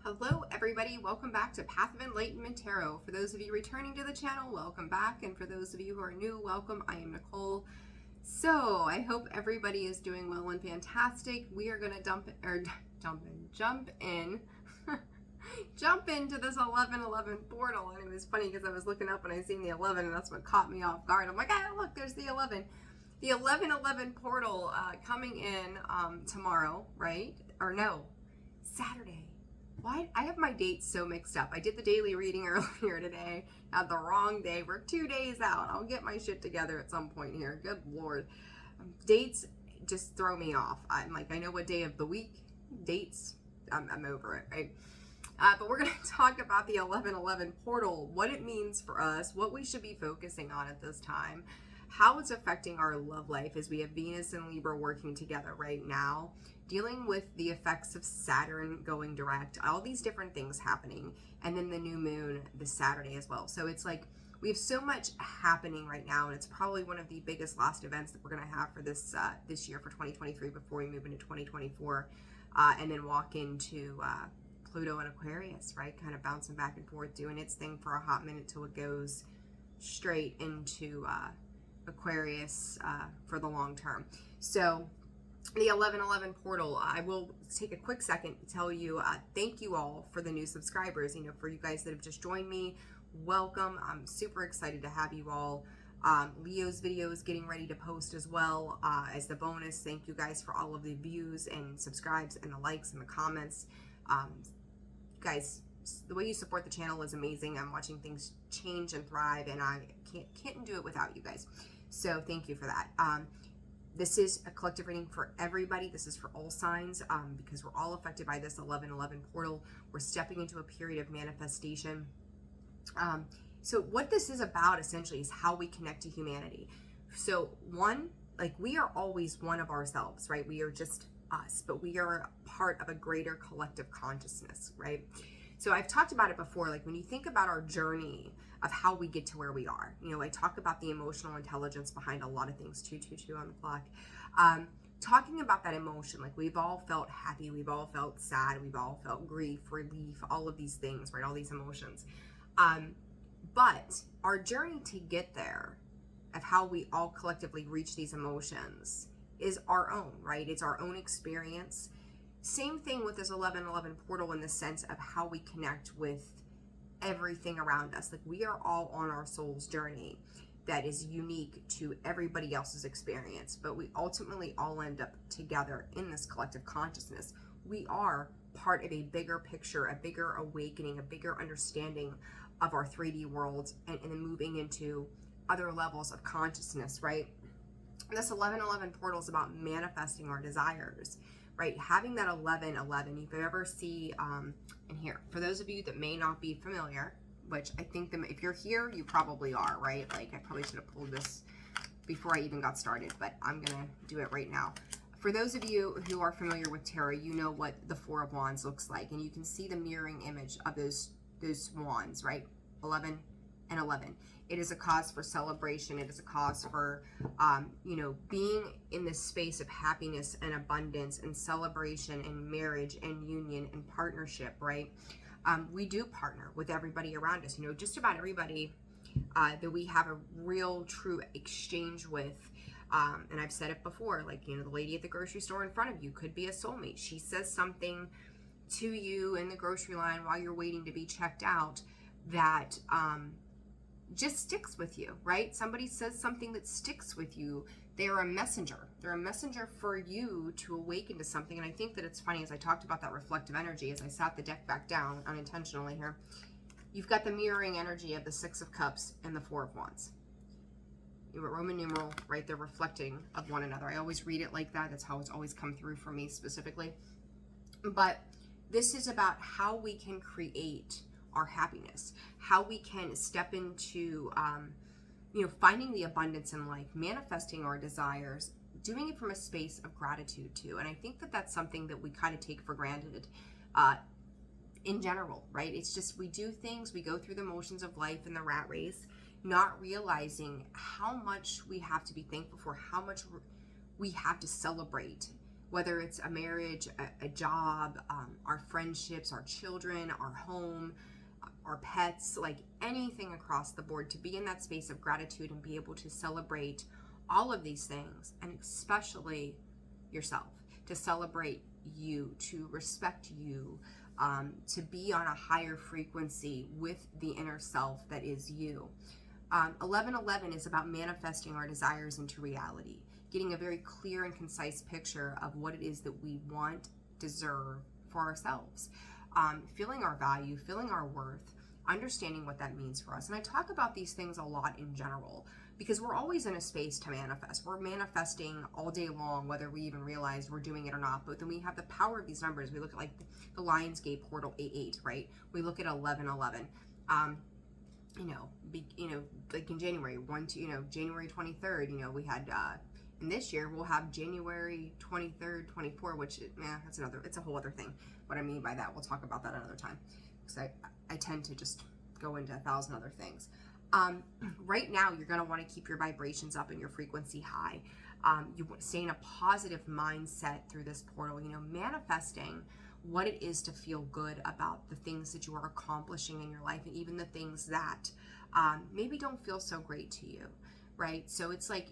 Hello everybody, welcome back to Path of Enlightenment Tarot. For those of you returning to the channel, welcome back. And for those of you who are new, welcome. I am Nicole. So I hope everybody is doing well and fantastic. We are gonna jump into this 1111 portal. And it was funny because I was looking up and I seen the 11 and that's what caught me off guard. I'm like, ah, look, there's the 11. The 1111 portal coming in tomorrow, right? Or no, Saturday. Why? I have my dates so mixed up. I did the daily reading earlier today, had the wrong day. We're 2 days out. I'll get my shit together at some point here. Good Lord. Dates just throw me off. I'm like, I know what day of the week. Dates, I'm over it, right? But we're going to talk about the 1111 portal, what it means for us, what we should be focusing on at this time, how it's affecting our love life as we have Venus and Libra working together right now, dealing with the effects of Saturn going direct, all these different things happening, and then the new moon this Saturday as well. So it's like we have so much happening right now, and it's probably one of the biggest last events that we're going to have for this year for 2023 before we move into 2024, and then walk into Pluto and Aquarius, right? Kind of bouncing back and forth, doing its thing for a hot minute till it goes straight into Aquarius for the long term. So the 1111 portal, I will take a quick second to tell you thank you all for the new subscribers. For you guys that have just joined me, welcome. I'm super excited to have you all. Leo's video is getting ready to post as well as the bonus. Thank you guys for all of the views and subscribes and the likes and the comments. Guys, the way you support the channel is amazing. I'm watching things change and thrive, and I can't do it without you guys. So thank you for that. This is a collective reading for everybody. This is for all signs because we're all affected by this 1111 portal. We're stepping into a period of manifestation. So what this is about essentially is how we connect to humanity. So one, like we are always one of ourselves, right? We are just us, but we are part of a greater collective consciousness, right? So I've talked about it before, like when you think about our journey of how we get to where we are, I talk about the emotional intelligence behind a lot of things, 222 on the clock. Talking about that emotion, like we've all felt happy, we've all felt sad, we've all felt grief, relief, all of these things, right? All these emotions. But our journey to get there, of how we all collectively reach these emotions, is our own, right? It's our own experience. Same thing with this 1111 portal in the sense of how we connect with everything around us. Like we are all on our soul's journey that is unique to everybody else's experience, but we ultimately all end up together in this collective consciousness. We are part of a bigger picture, a bigger awakening, a bigger understanding of our 3D world, and then moving into other levels of consciousness, right? This 1111 portal is about manifesting our desires, right? Having that 1111, if you ever see in here, for those of you that may not be familiar, which I think if you're here, you probably are, right? Like I probably should have pulled this before I even got started, but I'm gonna do it right now. For those of you who are familiar with tarot, you know what the Four of Wands looks like, and you can see the mirroring image of those wands, right? 11 and 11. It is a cause for celebration. It is a cause for, being in this space of happiness and abundance and celebration and marriage and union and partnership, right? We do partner with everybody around us, just about everybody that we have a real, true exchange with. And I've said it before, like, the lady at the grocery store in front of you could be a soulmate. She says something to you in the grocery line while you're waiting to be checked out that, just sticks with you, right? Somebody says something that sticks with you. They're a messenger. They're a messenger for you to awaken to something. And I think that it's funny, as I talked about that reflective energy, as I sat the deck back down unintentionally here, you've got the mirroring energy of the Six of Cups and the Four of Wands. You're Roman numeral, right? They're reflecting of one another. I always read it like that. That's how it's always come through for me specifically. But this is about how we can create our happiness, how we can step into, finding the abundance in life, manifesting our desires, doing it from a space of gratitude too. And I think that that's something that we kind of take for granted in general, right? It's just, we do things, we go through the motions of life and the rat race, not realizing how much we have to be thankful for, how much we have to celebrate whether it's a marriage, a job, our friendships, our children, our home, our pets, like anything across the board, to be in that space of gratitude and be able to celebrate all of these things, and especially yourself, to celebrate you, to respect you, to be on a higher frequency with the inner self that is you. 1111 is about manifesting our desires into reality, getting a very clear and concise picture of what it is that we want, deserve for ourselves, feeling our value, feeling our worth, understanding what that means for us. And I talk about these things a lot in general because we're always in a space to manifest. We're manifesting all day long, whether we even realize we're doing it or not. But then we have the power of these numbers. We look at like the Lionsgate portal 88, right? We look at 1111. Like in January, January 23rd, we had, and this year we'll have January 23rd, 24, which, it's a whole other thing. What I mean by that, we'll talk about that another time, because I tend to just go into 1,000 other things. Right now, you're going to want to keep your vibrations up and your frequency high. You want to stay in a positive mindset through this portal, manifesting what it is to feel good about the things that you are accomplishing in your life, and even the things that maybe don't feel so great to you, right? So it's like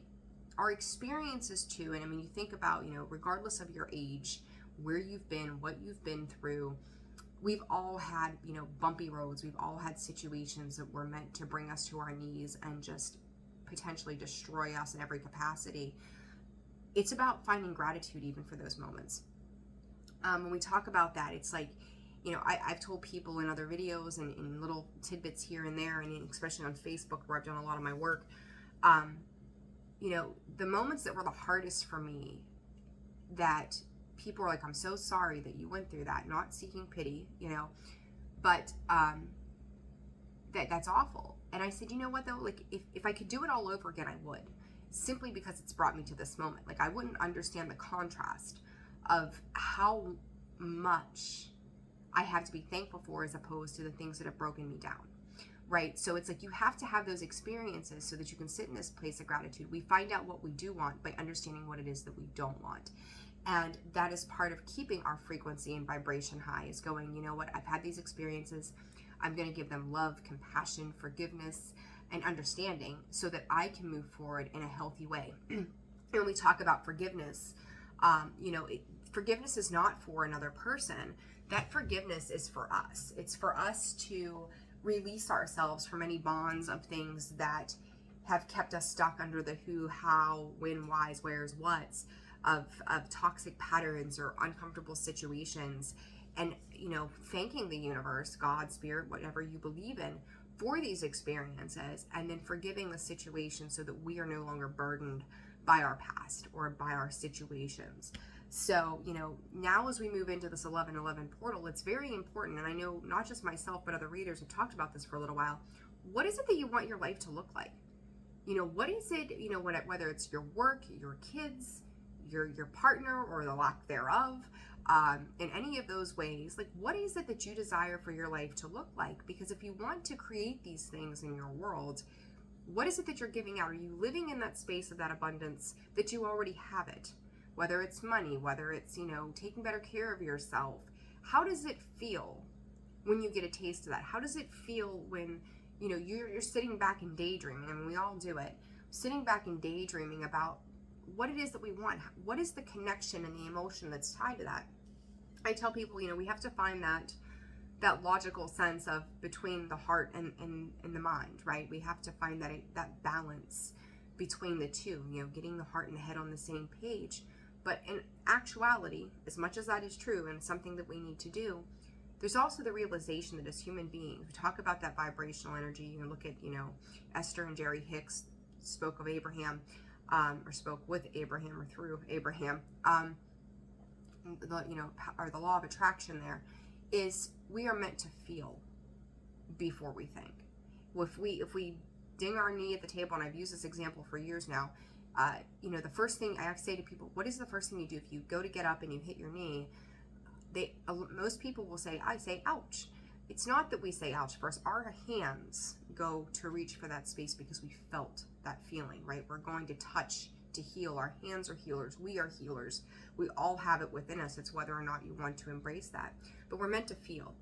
our experiences too, and I mean, you think about, regardless of your age, where you've been, what you've been through, we've all had, bumpy roads. We've all had situations that were meant to bring us to our knees and just potentially destroy us in every capacity. It's about finding gratitude even for those moments. When we talk about that, it's like, I've told people in other videos and in little tidbits here and there, and especially on Facebook where I've done a lot of my work, the moments that were the hardest for me, that people are like, I'm so sorry that you went through that, not seeking pity, but that's awful. And I said, you know what though, like if I could do it all over again, I would, simply because it's brought me to this moment. Like I wouldn't understand the contrast of how much I have to be thankful for as opposed to the things that have broken me down, right? So it's like you have to have those experiences so that you can sit in this place of gratitude. We find out what we do want by understanding what it is that we don't want. And that is part of keeping our frequency and vibration high, is going, you know what, I've had these experiences. I'm going to give them love, compassion, forgiveness, and understanding so that I can move forward in a healthy way. And when we talk about forgiveness, forgiveness is not for another person. That forgiveness is for us. It's for us to release ourselves from any bonds of things that have kept us stuck under the who, how, when, whys, wheres, whats of toxic patterns or uncomfortable situations. And, thanking the universe, God, spirit, whatever you believe in, for these experiences, and then forgiving the situation so that we are no longer burdened by our past or by our situations. So, now as we move into this 1111 portal, it's very important, and I know not just myself, but other readers have talked about this for a little while. What is it that you want your life to look like? What is it, whether it's your work, your kids, your partner, or the lack thereof, in any of those ways, like what is it that you desire for your life to look like? Because if you want to create these things in your world, what is it that you're giving out? Are you living in that space of that abundance that you already have it? Whether it's money, whether it's, taking better care of yourself. How does it feel when you get a taste of that? How does it feel when, you're sitting back and daydreaming? I mean, we all do it. Sitting back and daydreaming about what it is that we want. What is the connection and the emotion that's tied to that? I tell people, we have to find that logical sense of between the heart and the mind, right? We have to find that balance between the two, getting the heart and the head on the same page. But in actuality, as much as that is true and something that we need to do, there's also the realization that as human beings, we talk about that vibrational energy. You can look at, Esther and Jerry Hicks spoke of Abraham, or spoke with Abraham or through Abraham, or the law of attraction there is we are meant to feel before we think. If we ding our knee at the table, and I've used this example for years now, the first thing I have to say to people, what is the first thing you do if you go to get up and you hit your knee? Most people will say, I say, ouch. It's not that we say ouch first. Our hands go to reach for that space because we felt that feeling, right? We're going to touch to heal. Our hands are healers. We are healers. We all have it within us. It's whether or not you want to embrace that. But we're meant to feel.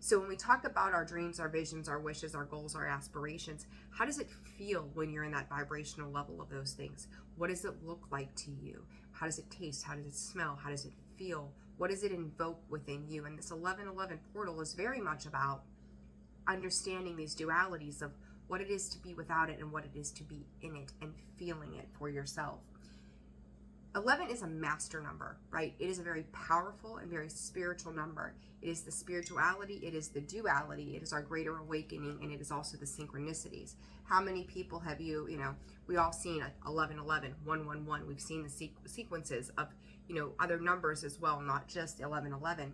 So when we talk about our dreams, our visions, our wishes, our goals, our aspirations, how does it feel when you're in that vibrational level of those things? What does it look like to you? How does it taste? How does it smell? How does it feel? What does it invoke within you? And this 1111 portal is very much about understanding these dualities of what it is to be without it and what it is to be in it and feeling it for yourself. 11 is a master number, right? It is a very powerful and very spiritual number. It is the spirituality, it is the duality, it is our greater awakening, and it is also the synchronicities. How many people have you know, we all seen 1111, 111. We've seen the sequences of, you know, other numbers as well, not just 1111.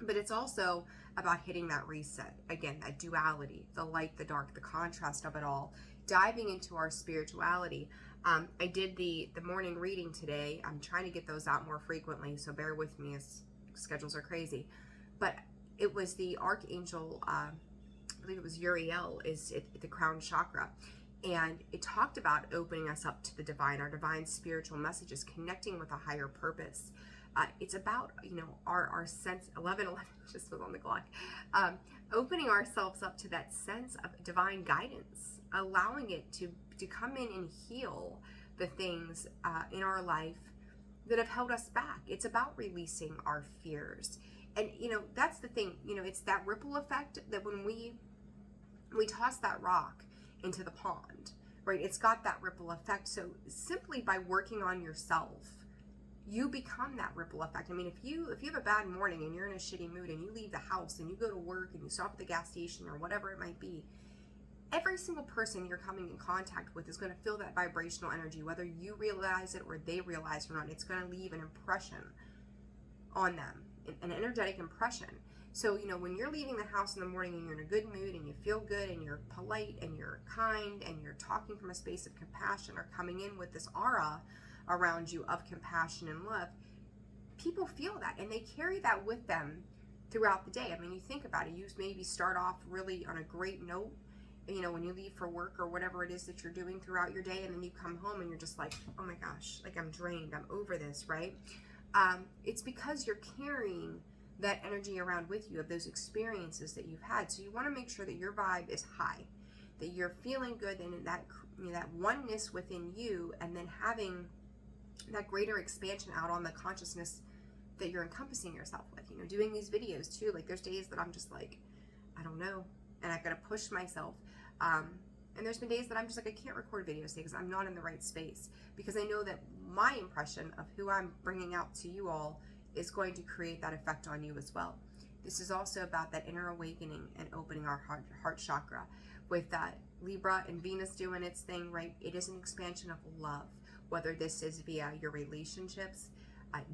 But it's also about hitting that reset. Again, that duality, the light, the dark, the contrast of it all, diving into our spirituality. I did the morning reading today. I'm trying to get those out more frequently, so bear with me as schedules are crazy. But it was the Archangel, I believe it was Uriel, is the crown chakra. And it talked about opening us up to the divine, our divine spiritual messages, connecting with a higher purpose. It's about, you know, our sense, 1111 just was on the clock, opening ourselves up to that sense of divine guidance, allowing it to come in and heal the things in our life that have held us back. It's about releasing our fears. And, you know, that's the thing, you know, it's that ripple effect that when we toss that rock into the pond, right, it's got that ripple effect. So simply by working on yourself, you become that ripple effect. I mean, if you have a bad morning and you're in a shitty mood and you leave the house and you go to work and you stop at the gas station or whatever it might be, every single person you're coming in contact with is going to feel that vibrational energy, whether you realize it or they realize it or not. It's going to leave an impression on them, an energetic impression. So, you know, when you're leaving the house in the morning and you're in a good mood and you feel good and you're polite and you're kind and you're talking from a space of compassion or coming in with this aura around you of compassion and love, people feel that and they carry that with them throughout the day. I mean, you think about it, you maybe start off really on a great note, you know, when you leave for work or whatever it is that you're doing throughout your day, and then you come home and you're just like, oh my gosh, like I'm drained, I'm over this, right? It's because you're carrying that energy around with you of those experiences that you've had. So you want to make sure that your vibe is high, that you're feeling good, and that, you know, that oneness within you, and then having that greater expansion out on the consciousness that you're encompassing yourself with. You know, doing these videos too, like there's days that I'm just like, I don't know, and I've got to push myself. And there's been days that I'm just like, I can't record videos today because I'm not in the right space, because I know that my impression of who I'm bringing out to you all is going to create that effect on you as well. This is also about that inner awakening and opening our heart chakra with Libra and Venus doing its thing, right? It is an expansion of love, whether this is via your relationships,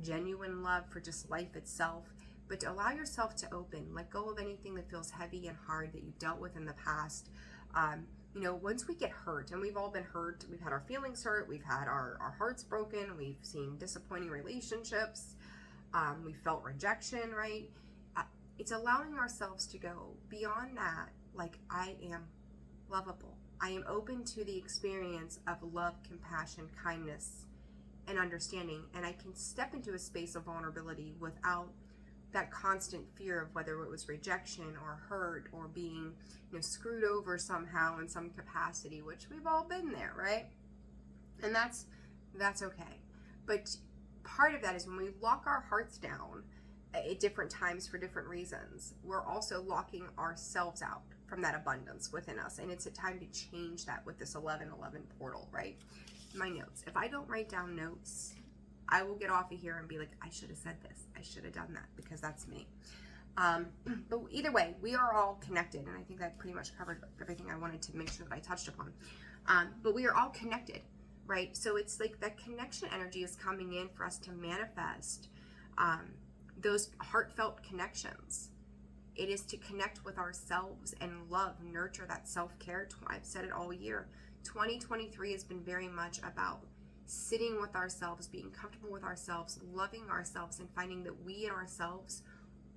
genuine love for just life itself, but to allow yourself to open, let go of anything that feels heavy and hard that you've dealt with in the past. You know, once we get hurt, and we've all been hurt, we've had our feelings hurt, we've had our hearts broken, we've seen disappointing relationships, we felt rejection, right? It's allowing ourselves to go beyond that, like, I am lovable. I am open to the experience of love, compassion, kindness, and understanding, and I can step into a space of vulnerability without that constant fear of whether it was rejection or hurt or being, you know, screwed over somehow in some capacity, which we've all been there, right? And that's okay. But part of that is when we lock our hearts down at different times for different reasons, we're also locking ourselves out from that abundance within us. And it's a time to change that with this 1111 portal, right? My notes. If I don't write down notes, I will get off of here and be like, I should have said this. I should have done that, because that's me. But either way, we are all connected. And I think that pretty much covered everything I wanted to make sure that I touched upon. But we are all connected, right? So it's like that connection energy is coming in for us to manifest those heartfelt connections. It is to connect with ourselves and love, nurture that self-care. I've said it all year. 2023 has been very much about sitting with ourselves, being comfortable with ourselves, loving ourselves, and finding that we and ourselves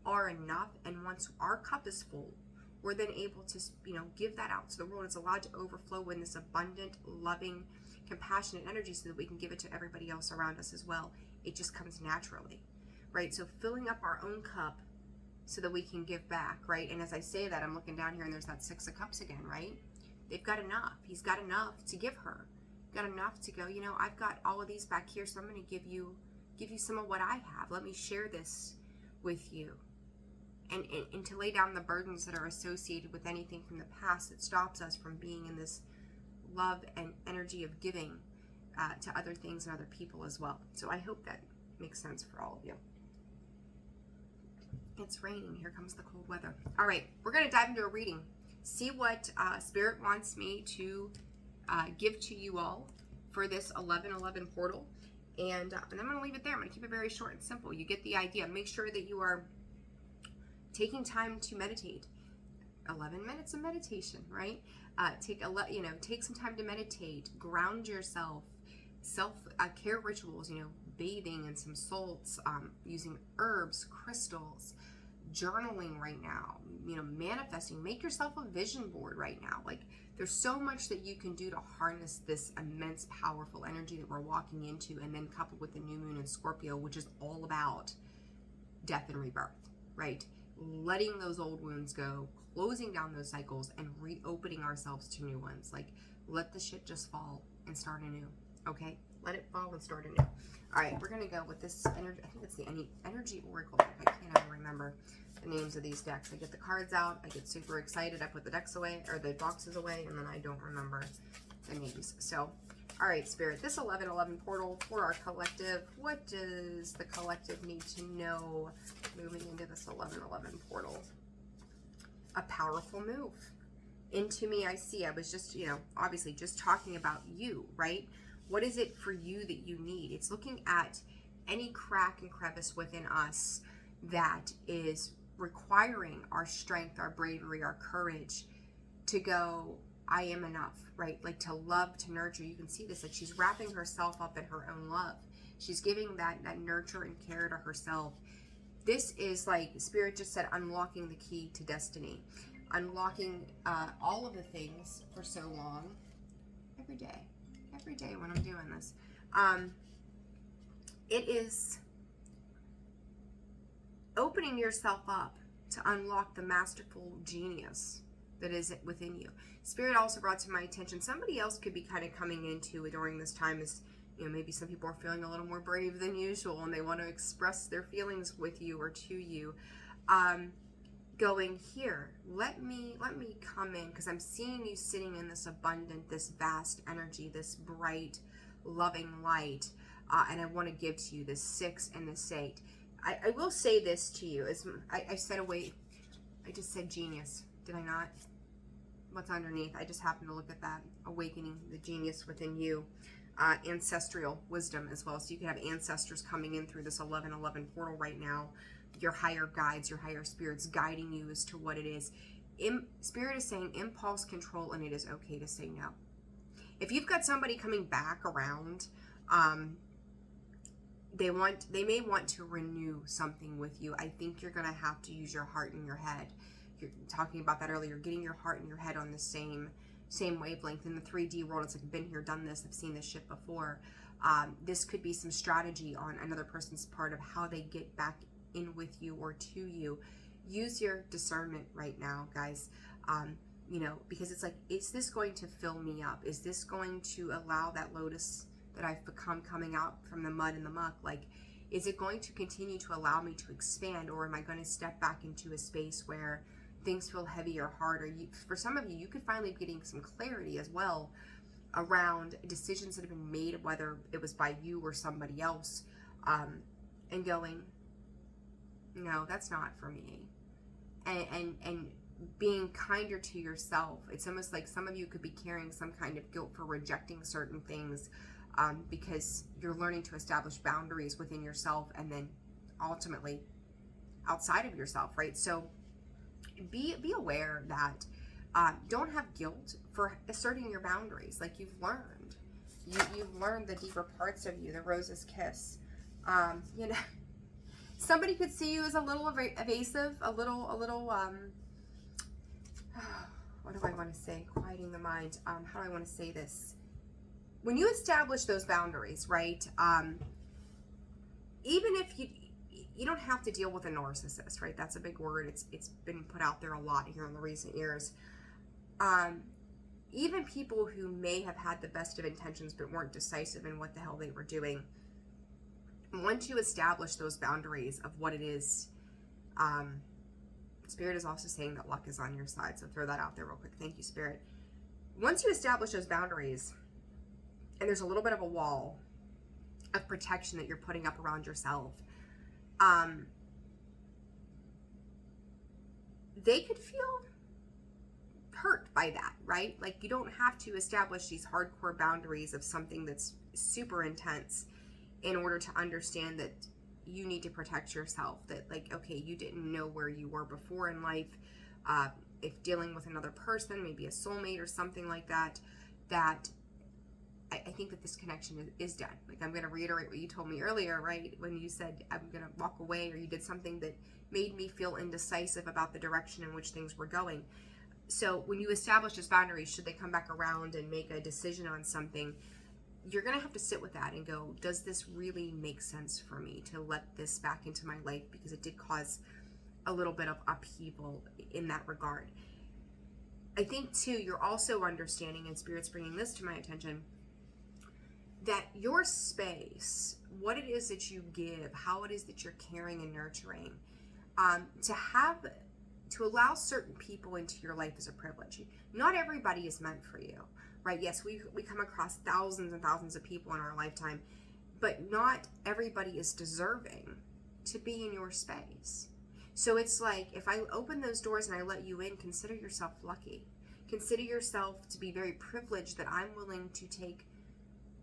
are enough. And once our cup is full, we're then able to, you know, give that out to the world. It's allowed to overflow in this abundant, loving, compassionate energy so that we can give it to everybody else around us as well. It just comes naturally, right? So filling up our own cup so that we can give back, right? And as I say that, I'm looking down here and there's that 6 of Cups again, right? They've got enough. He's got enough to give her. Got enough to go, you know, I've got all of these back here, so I'm going to give you some of what I have. Let me share this with you. And to lay down the burdens that are associated with anything from the past that stops us from being in this love and energy of giving to other things and other people as well. So I hope that makes sense for all of you. It's raining. Here comes the cold weather. All right, we're going to dive into a reading. See what Spirit wants me to give to you all for this 1111 portal. And I'm going to leave it there. I'm going to keep it very short and simple. You get the idea. Make sure that you are taking time to meditate. 11 minutes of meditation, right? Take some time to meditate, ground yourself, self-care rituals, bathing in some salts, using herbs, crystals, journaling right now, manifesting. Make yourself a vision board right now. Like, there's so much that you can do to harness this immense, powerful energy that we're walking into, and then coupled with the new moon in Scorpio, which is all about death and rebirth, right? Letting those old wounds go, closing down those cycles, and reopening ourselves to new ones. Like, let the shit just fall and start anew, okay? Let it fall and start anew. All right, we're going to go with this energy. I think it's the Energy Oracle deck. I can't ever remember the names of these decks. I get the cards out, I get super excited, I put the decks away, or the boxes away, and then I don't remember the names. So, all right, Spirit, this 1111 portal for our collective. What does the collective need to know moving into this 1111 portal? A powerful move. Into me, I see. I was just, obviously just talking about you, right? What is it for you that you need? It's looking at any crack and crevice within us that is requiring our strength, our bravery, our courage to go, I am enough, right? Like, to love, to nurture. You can see this, like, she's wrapping herself up in her own love. She's giving that nurture and care to herself. This is like, Spirit just said, unlocking the key to destiny. Unlocking all of the things for so long. Every day when I'm doing this. It is opening yourself up to unlock the masterful genius that is within you. Spirit also brought to my attention, somebody else could be kind of coming into it during this time is, maybe some people are feeling a little more brave than usual and they want to express their feelings with you or to you. Going, here, let me come in, because I'm seeing you sitting in this abundant, this vast energy, this bright, loving light, and I want to give to you this 6 and this 8. I will say this to you, as I said, I just said genius, did I not? What's underneath? I just happened to look at that, awakening the genius within you. Ancestral wisdom as well, so you can have ancestors coming in through this 1111 portal right now. Your higher guides, your higher spirits guiding you as to what it is. Spirit is saying impulse control, and it is okay to say no. If you've got somebody coming back around, they may want to renew something with you. I think you're going to have to use your heart and your head. You're talking about that earlier, getting your heart and your head on the same wavelength. In the 3D world, it's like, I've been here, done this, I've seen this shit before. This could be some strategy on another person's part of how they get back in with you or to you. Use your discernment right now, guys. Because it's like, is this going to fill me up? Is this going to allow that lotus that I've become coming out from the mud and the muck? Like, is it going to continue to allow me to expand, or am I going to step back into a space where things feel heavy or hard? Or for some of you, you could finally be getting some clarity as well around decisions that have been made, whether it was by you or somebody else, and going, no, that's not for me. And being kinder to yourself. It's almost like some of you could be carrying some kind of guilt for rejecting certain things, because you're learning to establish boundaries within yourself and then ultimately outside of yourself, right? So be aware that don't have guilt for asserting your boundaries. Like, you've learned. You've learned the deeper parts of you, the rose's kiss. Somebody could see you as a little evasive, a little, what do I want to say? Quieting the mind. How do I want to say this? when you establish those boundaries, right? Even if you don't have to deal with a narcissist, right? That's a big word. It's been put out there a lot here in the recent years. Even people who may have had the best of intentions but weren't decisive in what the hell they were doing, once you establish those boundaries of what it is, Spirit is also saying that luck is on your side, so throw that out there real quick. Thank you, Spirit. Once you establish those boundaries, and there's a little bit of a wall of protection that you're putting up around yourself, they could feel hurt by that, right? Like, you don't have to establish these hardcore boundaries of something that's super intense in order to understand that you need to protect yourself. That, like, okay, you didn't know where you were before in life. If dealing with another person, maybe a soulmate or something like that, that I think that this connection is done. Like, I'm going to reiterate what you told me earlier, right? When you said, I'm going to walk away, or you did something that made me feel indecisive about the direction in which things were going. So when you establish those boundaries, should they come back around and make a decision on something, you're going to have to sit with that and go, does this really make sense for me to let this back into my life? Because it did cause a little bit of upheaval in that regard. I think, too, you're also understanding, and Spirit's bringing this to my attention, that your space, what it is that you give, how it is that you're caring and nurturing, to allow certain people into your life is a privilege. Not everybody is meant for you, right? Yes, we come across thousands and thousands of people in our lifetime, but not everybody is deserving to be in your space. So it's like, if I open those doors and I let you in, consider yourself lucky. Consider yourself to be very privileged that I'm willing to take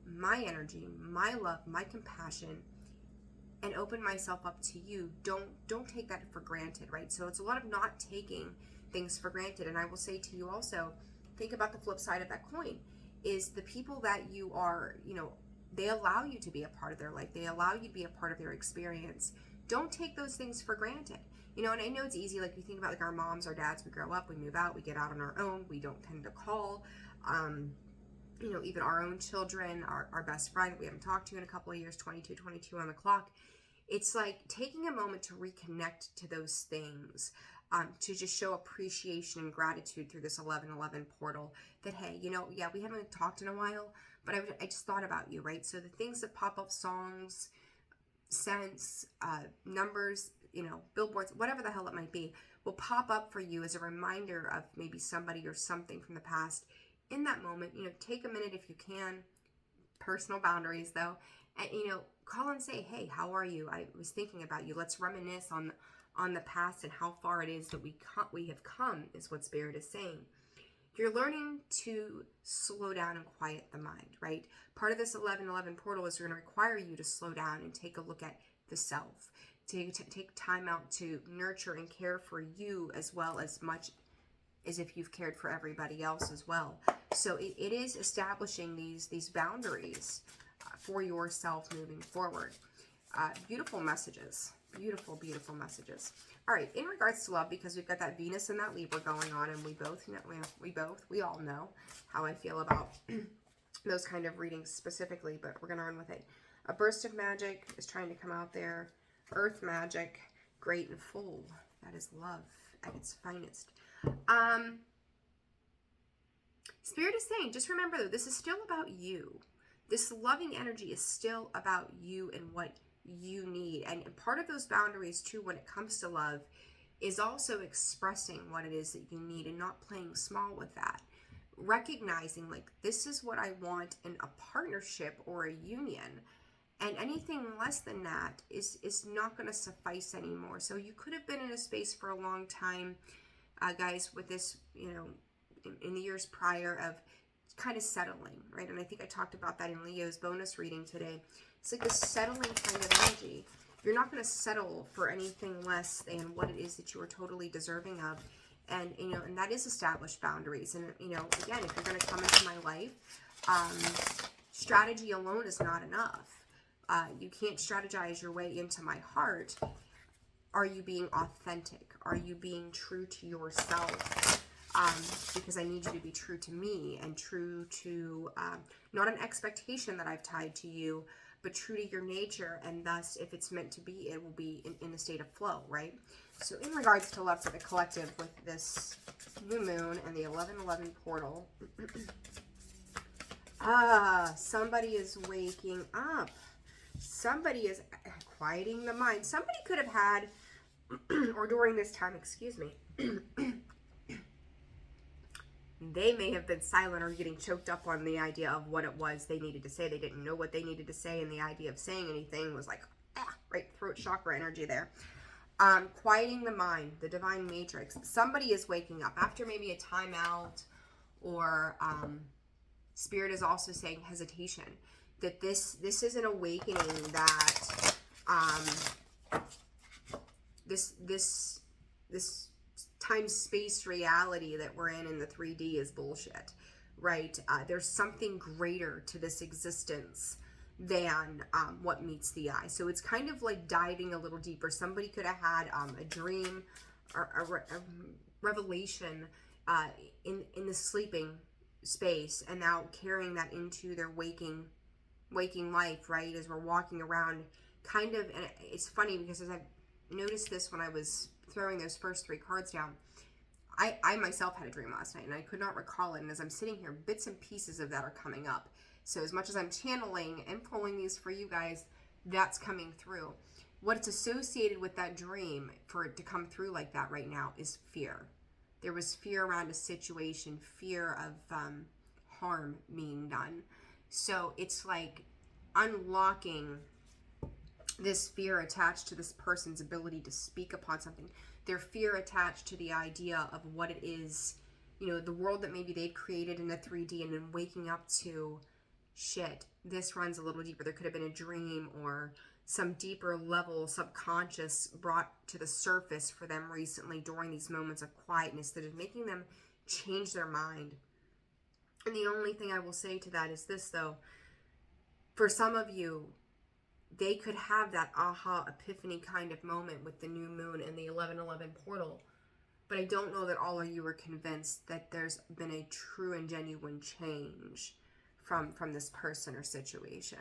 my energy, my love, my compassion, and open myself up to you. Don't take that for granted, right? So it's a lot of not taking things for granted. And I will say to you also, think about the flip side of that coin, is the people that you are, they allow you to be a part of their life. They allow you to be a part of their experience. Don't take those things for granted. And I know it's easy, like, we think about, like, our moms, our dads, we grow up, we move out, we get out on our own, we don't tend to call, even our own children, our best friend we haven't talked to in a couple of years, 22 on the clock. It's like taking a moment to reconnect to those things, to just show appreciation and gratitude through this 1111 portal, that, hey, we haven't talked in a while, but I just thought about you, right? So the things that pop up, songs, scents, numbers, billboards, whatever the hell it might be, will pop up for you as a reminder of maybe somebody or something from the past. In that moment, take a minute if you can, personal boundaries though, and, call and say, hey, how are you? I was thinking about you. Let's reminisce on the past and how far it is that we have come, is what Spirit is saying. You're learning to slow down and quiet the mind, right? Part of this 1111 portal is going to require you to slow down and take a look at the self, to take time out to nurture and care for you as well, as much as if you've cared for everybody else as well. So it is establishing these boundaries for yourself moving forward. Beautiful messages. Beautiful, beautiful messages. All right, in regards to love, because we've got that Venus and that Libra going on, and we all know how I feel about those kind of readings specifically, but we're going to run with it. A burst of magic is trying to come out there. Earth magic, great and full. That is love at its finest. Spirit is saying, just remember though, this is still about you. This loving energy is still about you and what you need. And part of those boundaries too, when it comes to love, is also expressing what it is that you need and not playing small with that. Recognizing, like, this is what I want in a partnership or a union. And anything less than that is not going to suffice anymore. So you could have been in a space for a long time, guys, with this, in the years prior, of kind of settling, right? And I think I talked about that in Leo's bonus reading today. It's like this settling kind of energy. You're not going to settle for anything less than what it is that you are totally deserving of. And, and that is established boundaries. And, again, if you're going to come into my life, strategy alone is not enough. You can't strategize your way into my heart. Are you being authentic? Are you being true to yourself? because I need you to be true to me and true to not an expectation that I've tied to you, but true to your nature. And thus, if it's meant to be, it will be in a state of flow, right? So in regards to love for the collective with this new moon and the 1111 portal, somebody is waking up. Somebody is quieting the mind. Somebody could have had, or during this time, excuse me, they may have been silent or getting choked up on the idea of what it was they needed to say. They didn't know what they needed to say, and the idea of saying anything was like, right, throat chakra energy there. Quieting the mind, the divine matrix. Somebody is waking up after maybe a timeout, or Spirit is also saying hesitation. That this is an awakening that this time-space reality that we're in the 3D is bullshit, right? There's something greater to this existence than what meets the eye. So it's kind of like diving a little deeper. Somebody could have had a dream or a revelation in the sleeping space, and now carrying that into their waking life, right? As we're walking around, kind of. And it's funny because as I've noticed this when I was throwing those first 3 cards down, I myself had a dream last night and I could not recall it, and as I'm sitting here, bits and pieces of that are coming up. So as much as I'm channeling and pulling these for you guys, that's coming through. What it's associated with that dream for it to come through like that right now is fear. There was fear around a situation, fear of harm being done. So it's like unlocking this fear attached to this person's ability to speak upon something. Their fear attached to the idea of what it is, you know, the world that maybe they'd created in the 3D, and then waking up to, shit, this runs a little deeper. There could have been a dream or some deeper level subconscious brought to the surface for them recently during these moments of quietness that is making them change their mind. And the only thing I will say to that is this, though. For some of you, they could have that aha epiphany kind of moment with the new moon and the 1111 portal. But I don't know that all of you are convinced that there's been a true and genuine change from this person or situation.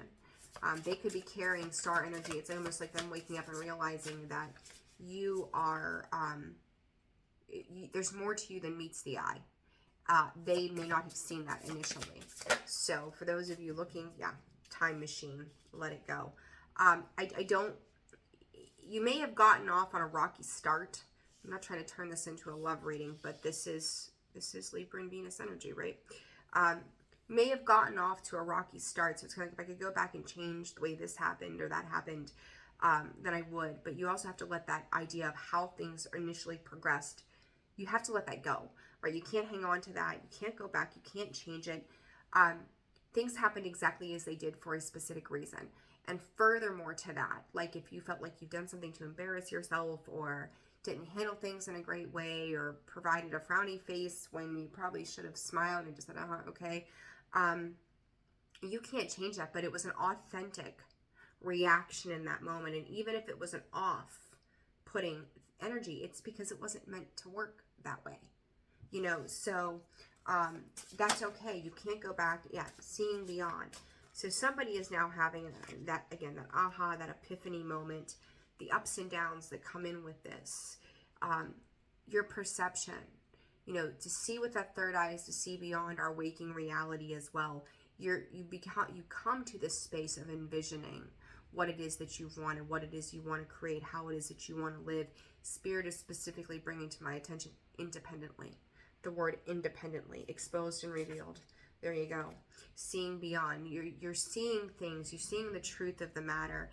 They could be carrying star energy. It's almost like them waking up and realizing that you are, there's more to you than meets the eye. They may not have seen that initially. So for those of you looking, yeah, time machine, let it go. I don't, you may have gotten off on a rocky start. I'm not trying to turn this into a love reading, but this is Libra and Venus energy, right? May have gotten off to a rocky start. So it's kind of, if I could go back and change the way this happened or that happened, then I would. But you also have to let that idea of how things initially progressed, you have to let that go, right? You can't hang on to that. You can't go back. You can't change it. Things happened exactly as they did for a specific reason. And furthermore to that, like if you felt like you've done something to embarrass yourself or didn't handle things in a great way or provided a frowny face when you probably should have smiled and just said, okay. You can't change that, but it was an authentic reaction in that moment. And even if it was an off-putting energy, it's because it wasn't meant to work that way, you know, so that's okay. You can't go back. Yeah, seeing beyond. So somebody is now having that, again, that aha, that epiphany moment, the ups and downs that come in with this, your perception, you know, to see with that third eye is to see beyond our waking reality as well. You come to this space of envisioning what it is that you've wanted, what it is you want to create, how it is that you want to live. Spirit is specifically bringing to my attention independently. The word independently, exposed and revealed. There you go. Seeing beyond. You're seeing things. You're seeing the truth of the matter.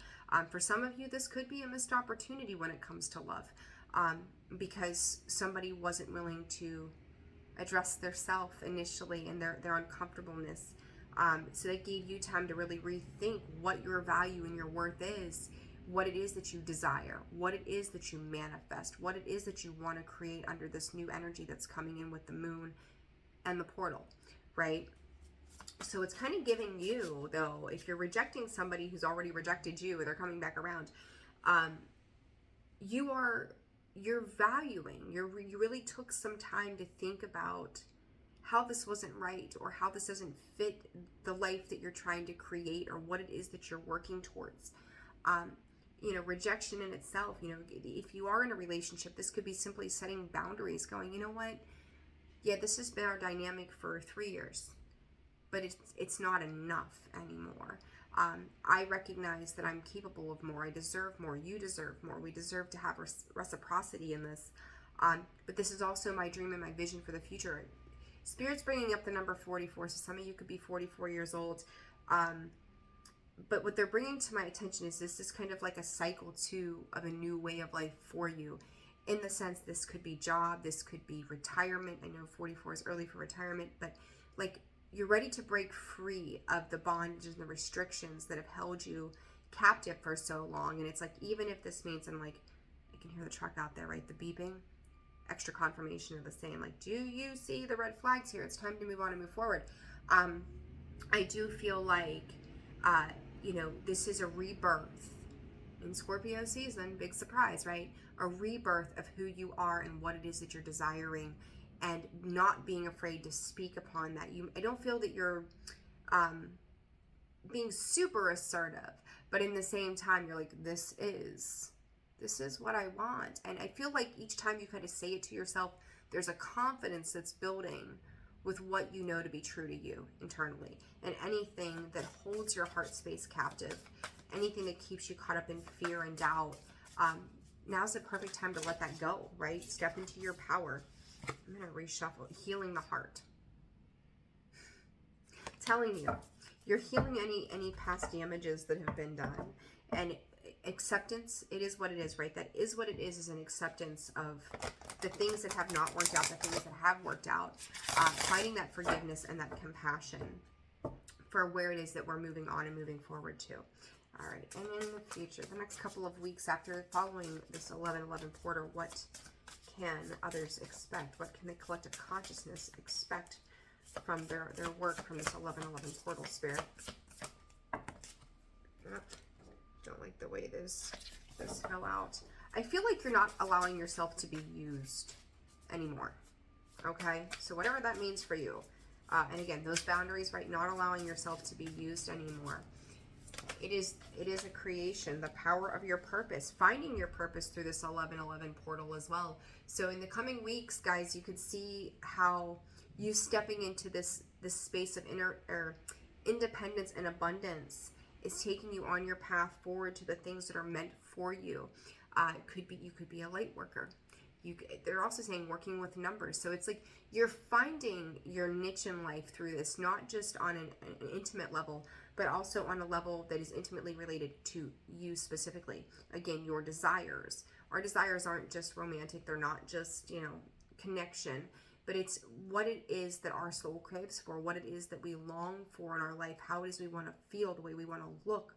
For some of you, this could be a missed opportunity when it comes to love. Because somebody wasn't willing to address their self initially and their uncomfortableness. So they gave you time to really rethink what your value and your worth is, what it is that you desire, what it is that you manifest, what it is that you want to create under this new energy that's coming in with the moon and the portal, right? So it's kind of giving you, though, if you're rejecting somebody who's already rejected you or they're coming back around, you you're valuing, you really took some time to think about how this wasn't right, or how this doesn't fit the life that you're trying to create, or what it is that you're working towards. You know, rejection in itself, you know, if you are in a relationship, this could be simply setting boundaries, going, you know what, yeah, this has been our dynamic for 3 years, but it's not enough anymore. I recognize that I'm capable of more. I deserve more. You deserve more. We deserve to have reciprocity in this. But this is also my dream and my vision for the future. Spirit's bringing up the number 44, so some of you could be 44 years old. But what they're bringing to my attention is this is kind of like a cycle too of a new way of life for you. In the sense, this could be job, this could be retirement. I know 44 is early for retirement, but like, you're ready to break free of the bondages and the restrictions that have held you captive for so long. And it's like, even if this means, I'm like, I can hear the truck out there, right? The beeping, extra confirmation of the same. Like, do you see the red flags here? It's time to move on and move forward. I do feel like, you know, this is a rebirth in Scorpio season. Big surprise, right? A rebirth of who you are and what it is that you're desiring, and not being afraid to speak upon that. I don't feel that you're being super assertive, but in the same time, you're like, this is what I want. And I feel like each time you kind of say it to yourself, there's a confidence that's building with what you know to be true to you internally. And anything that holds your heart space captive, anything that keeps you caught up in fear and doubt, now's the perfect time to let that go, right? Step into your power. I'm going to reshuffle. Healing the heart. Telling you, you're healing any past damages that have been done. And acceptance, it is what it is, right? That is what it is an acceptance of the things that have not worked out, the things that have worked out. Finding that forgiveness and that compassion for where it is that we're moving on and moving forward to. All right, and in the future, the next couple of weeks after following this 11/11 portal, what can others expect? What can the collective consciousness expect from their work from this 11/11 portal, Spirit? Yep. Don't like the way this fell out. I feel like you're not allowing yourself to be used anymore. Okay, so whatever that means for you. And again, those boundaries, right? Not allowing yourself to be used anymore. It is a creation, the power of your purpose, finding your purpose through this 11/11 portal as well. So in the coming weeks, guys, you could see how you stepping into this space of independence and abundance is taking you on your path forward to the things that are meant for you. You could be a light worker. They're also saying working with numbers. So it's like you're finding your niche in life through this, not just on an intimate level, but also on a level that is intimately related to you specifically. Again, your desires. Our desires aren't just romantic. They're not just, you know, connection, but it's what it is that our soul craves for, what it is that we long for in our life, how it is we want to feel, the way we want to look.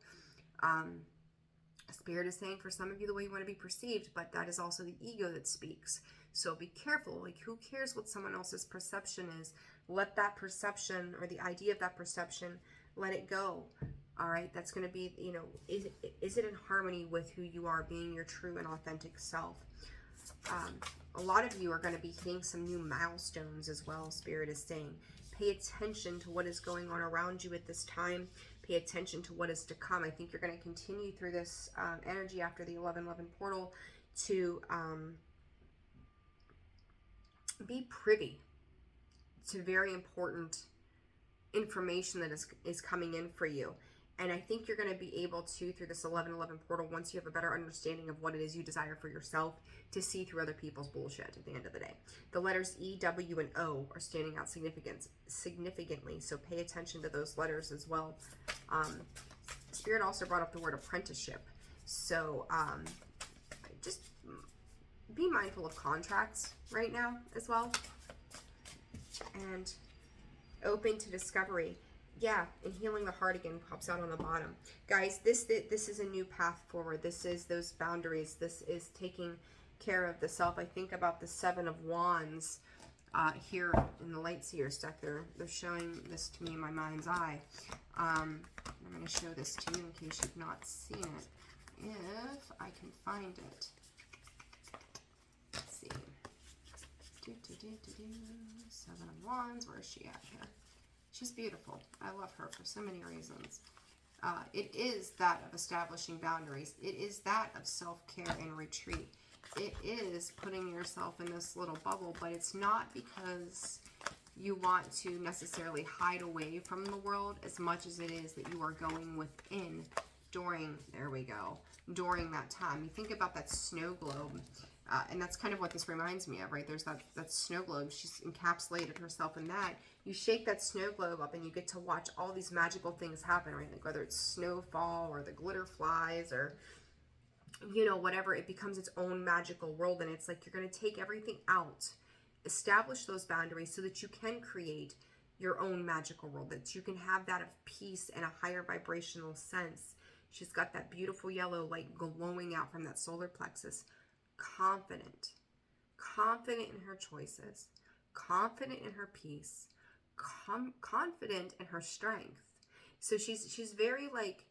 Spirit is saying for some of you the way you want to be perceived, but that is also the ego that speaks. So be careful. Like, who cares what someone else's perception is? Let that perception, or the idea of that perception, let it go. All right, that's going to be, you know, is it in harmony with who you are, being your true and authentic self? A lot of you are going to be hitting some new milestones as well, Spirit is saying. Pay attention to what is going on around you at this time. Pay attention to what is to come. I think you're going to continue through this energy after the 11/11 portal to be privy to very important information that is coming in for you. And I think you're going to be able to, through this 11/11 portal, once you have a better understanding of what it is you desire for yourself, to see through other people's bullshit at the end of the day. The letters E, W, and O are standing out significantly, so pay attention to those letters as well. Spirit also brought up the word apprenticeship. So just be mindful of contracts right now as well. And open to discovery. Yeah, and healing the heart again pops out on the bottom. Guys, this is a new path forward. This is those boundaries. This is taking care of the self. I think about the 7 of Wands here in the Light Seers deck. They're showing this to me in my mind's eye. I'm going to show this to you in case you've not seen it, if I can find it. Seven of Wands. Where is she at here? She's beautiful. I love her for so many reasons. It is that of establishing boundaries. It is that of self-care and retreat. It is putting yourself in this little bubble, but it's not because you want to necessarily hide away from the world as much as it is that you are going within during, there we go, during that time. You think about that snow globe, and that's kind of what this reminds me of, right? There's that snow globe. She's encapsulated herself in that. You shake that snow globe up and you get to watch all these magical things happen, right? Like whether it's snowfall or the glitter flies or, you know, whatever, it becomes its own magical world. And it's like you're going to take everything out, establish those boundaries so that you can create your own magical world, that you can have that of peace and a higher vibrational sense. She's got that beautiful yellow light glowing out from that solar plexus. Confident in her choices, confident in her peace, confident in her strength. So she's very like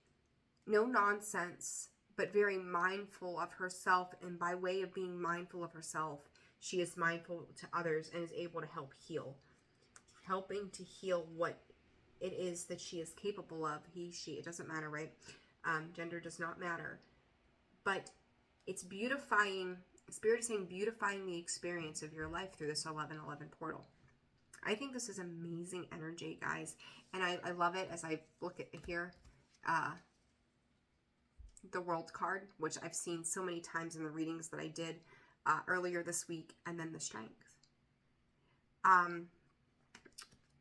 no nonsense, but very mindful of herself, and by way of being mindful of herself, she is mindful to others and is able to help heal, helping to heal what it is that she is capable of. He, she, it doesn't matter, right? Gender does not matter, but it's beautifying. Spirit is saying beautifying the experience of your life through this 1111 portal. I think this is amazing energy, guys, and I love it as I look at here. The World card, which I've seen so many times in the readings that I did earlier this week, and then the Strength.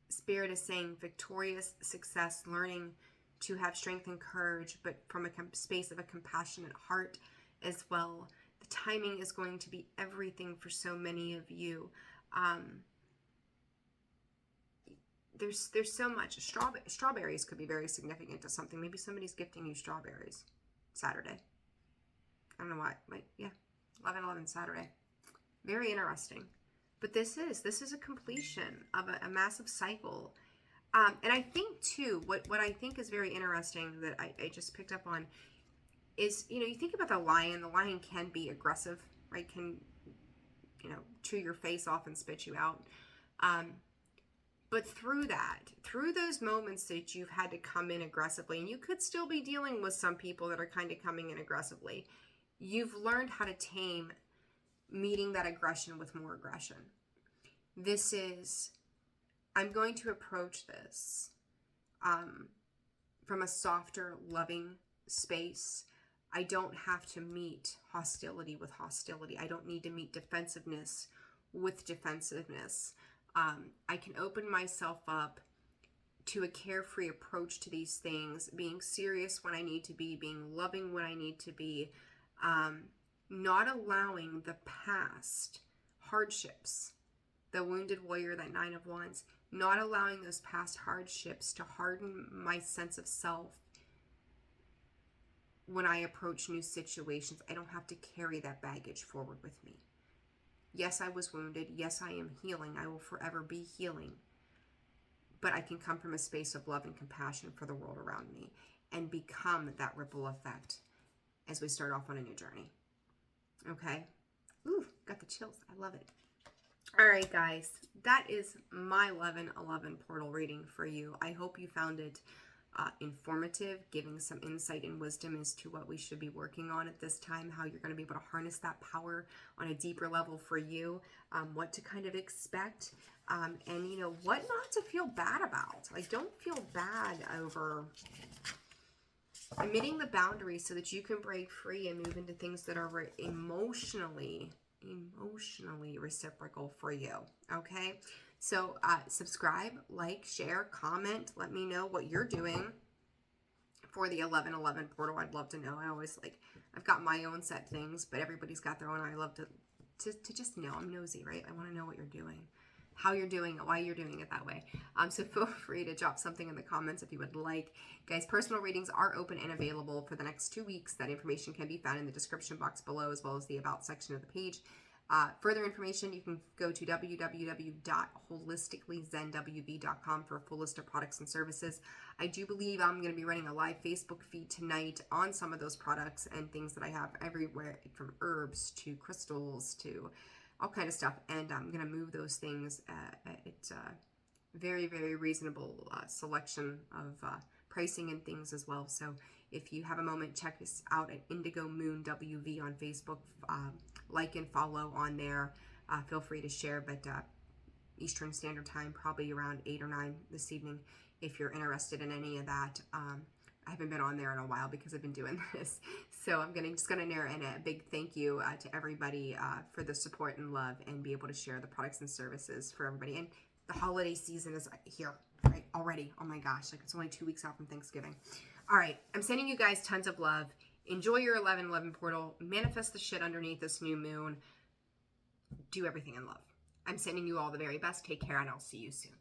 Spirit is saying victorious success, learning to have strength and courage, but from a space of a compassionate heart as well. The timing is going to be everything for so many of you. There's so much. Strawberries could be very significant to something. Maybe somebody's gifting you strawberries Saturday. I don't know why. Like, yeah, 11/11 Saturday. Very interesting. But this is a completion of a massive cycle. And I think too, what I think is very interesting that I just picked up on is, you know, you think about the lion can be aggressive, right? Can, you know, chew your face off and spit you out. But through those moments that you've had to come in aggressively, and you could still be dealing with some people that are kind of coming in aggressively, you've learned how to tame meeting that aggression with more aggression. This is, I'm going to approach this from a softer, loving space. I don't have to meet hostility with hostility. I don't need to meet defensiveness with defensiveness. I can open myself up to a carefree approach to these things, being serious when I need to be, being loving when I need to be, not allowing the past hardships, the wounded warrior, that 9 of Wands, not allowing those past hardships to harden my sense of self. When I approach new situations, I don't have to carry that baggage forward with me. Yes, I was wounded. Yes, I am healing. I will forever be healing. But I can come from a space of love and compassion for the world around me and become that ripple effect as we start off on a new journey. Okay? Ooh, got the chills. I love it. All right, guys. That is my 11/11 portal reading for you. I hope you found it informative, giving some insight and wisdom as to what we should be working on at this time, how you're going to be able to harness that power on a deeper level for you, what to kind of expect, and, you know, what not to feel bad about. Like, don't feel bad over emitting the boundaries so that you can break free and move into things that are emotionally reciprocal for you. Okay? So subscribe, like, share, comment. Let me know what you're doing for the 11/11 portal. I'd love to know. I've got my own set things, but everybody's got their own. I love to just know. I'm nosy, right? I want to know what you're doing, how you're doing it, why you're doing it that way. So feel free to drop something in the comments if you would like. Guys, personal readings are open and available for the next 2 weeks. That information can be found in the description box below, as well as the About section of the page. Further information, you can go to www.holisticallyzenwb.com for a full list of products and services. I do believe I'm going to be running a live Facebook feed tonight on some of those products and things that I have everywhere, from herbs to crystals to all kind of stuff. And I'm going to move those things at very, very reasonable selection of pricing and things as well. So if you have a moment, check us out at Indigo Moon WV on Facebook. Like and follow on there. Feel free to share, but Eastern Standard Time, probably around 8 or 9 this evening, if you're interested in any of that. I haven't been on there in a while because I've been doing this. So I'm just going to narrow in a big thank you to everybody for the support and love, and be able to share the products and services for everybody. And the holiday season is here, right? Already. Oh my gosh, like it's only 2 weeks out from Thanksgiving. All right, I'm sending you guys tons of love. Enjoy your 11/11 portal. Manifest the shit underneath this new moon. Do everything in love. I'm sending you all the very best. Take care, and I'll see you soon.